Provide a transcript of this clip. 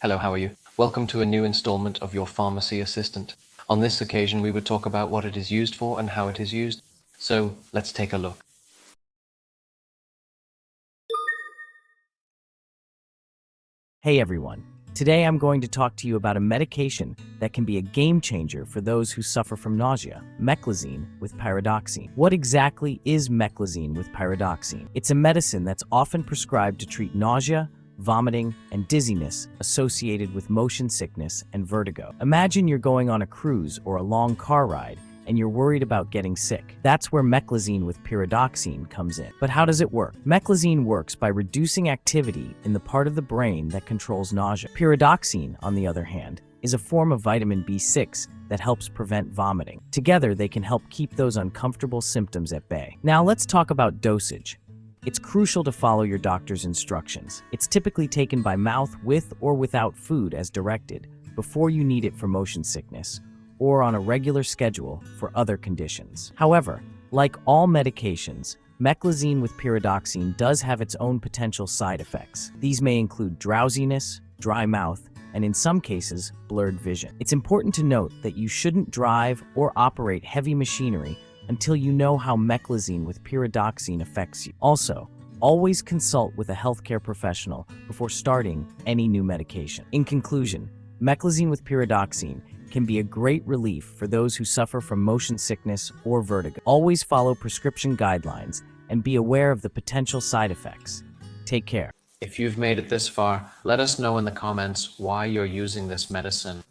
Hello, how are you? Welcome to a new installment of your Pharmacy Assistant. On this occasion, we would talk about what it is used for and how it is used. So, let's take a look. Hey everyone, today I'm going to talk to you about a medication that can be a game changer for those who suffer from nausea, Meclizine with Pyridoxine. What exactly is Meclizine with Pyridoxine? It's a medicine that's often prescribed to treat nausea, vomiting, and dizziness associated with motion sickness and vertigo. Imagine you're going on a cruise or a long car ride and you're worried about getting sick. That's where Meclizine with Pyridoxine comes in. But how does it work? Meclizine works by reducing activity in the part of the brain that controls nausea. Pyridoxine, on the other hand, is a form of vitamin B6 that helps prevent vomiting. Together, they can help keep those uncomfortable symptoms at bay. Now let's talk about dosage. It's crucial to follow your doctor's instructions. It's typically taken by mouth with or without food as directed before you need it for motion sickness, or on a regular schedule for other conditions. However, like all medications, Meclizine with Pyridoxine does have its own potential side effects. These may include drowsiness, dry mouth, and in some cases, blurred vision. It's important to note that you shouldn't drive or operate heavy machinery until you know how Meclizine with Pyridoxine affects you. Also, always consult with a healthcare professional before starting any new medication. In conclusion, Meclizine with Pyridoxine can be a great relief for those who suffer from motion sickness or vertigo. Always follow prescription guidelines and be aware of the potential side effects. Take care. If you've made it this far, let us know in the comments why you're using this medicine.